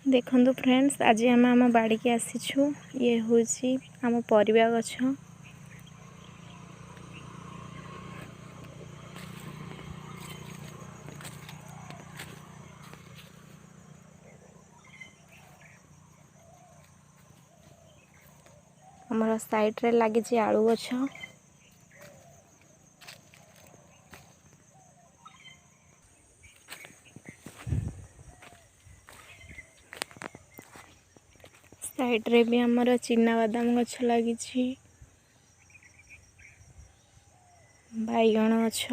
देखंतु फ्रेंड्स, आज आम आम बाड़ी के आसीछु। ये हूँ आम परिवा गछ। हमर साइड रे लगी आलू गछ। साइड रे भी हमर चिना बादाम गछ लगी, बैगण गछ,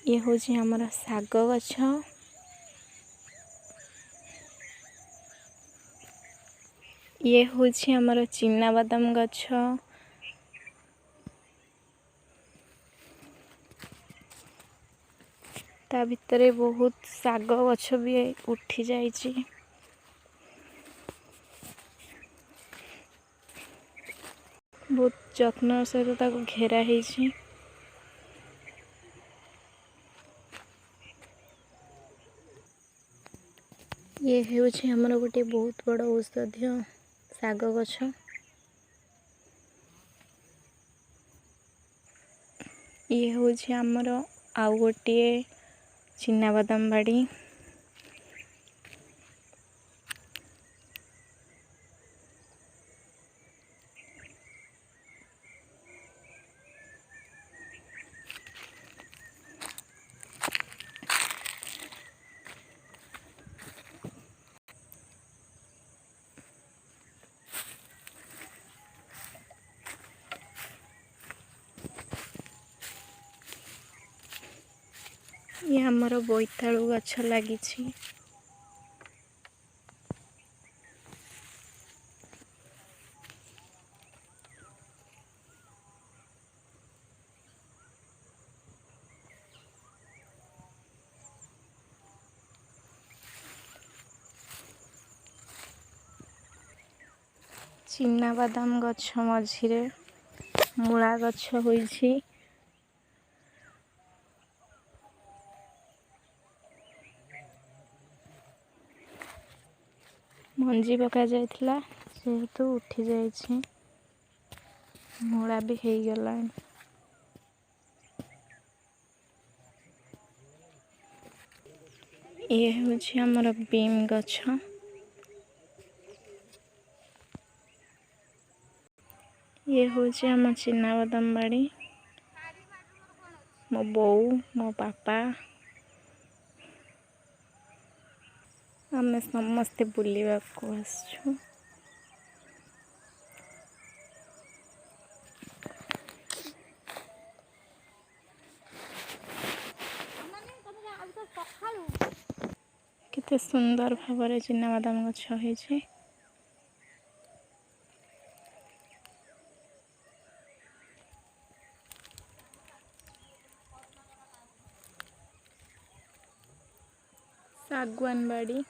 ये हूँ हमर साग गछ, ये हूँ हमर चिना बादाम गछ, ता भितरे बहुत साग गछ भी उठी जाइछि। बहुत जत्न सहित ताको घेरा ହେଇछि। ये हूँ हमर गोटे बहुत बड़ औषधीय साग गछ। ये हूँ हमर आउ गोटे चिना बादाम बाड़ी। ये हमर बोईतालु गछ लगी। चिना बादाम गछ मझिरे मूला गछ होइछि। मंजी पका जाइथिला सेहेतु उठी जाइछि, मूला भी हेई गलानी। ये हूँ हमर बीम गछ। ये हूँ हम चिना बादाम बाड़ी। मो बोऊ मो पापा आमे समस्ते बुलिबा को आसछु। केते सुंदर भाବରେ चिना बादाम गछ होइछि। सागवान बाड़ी।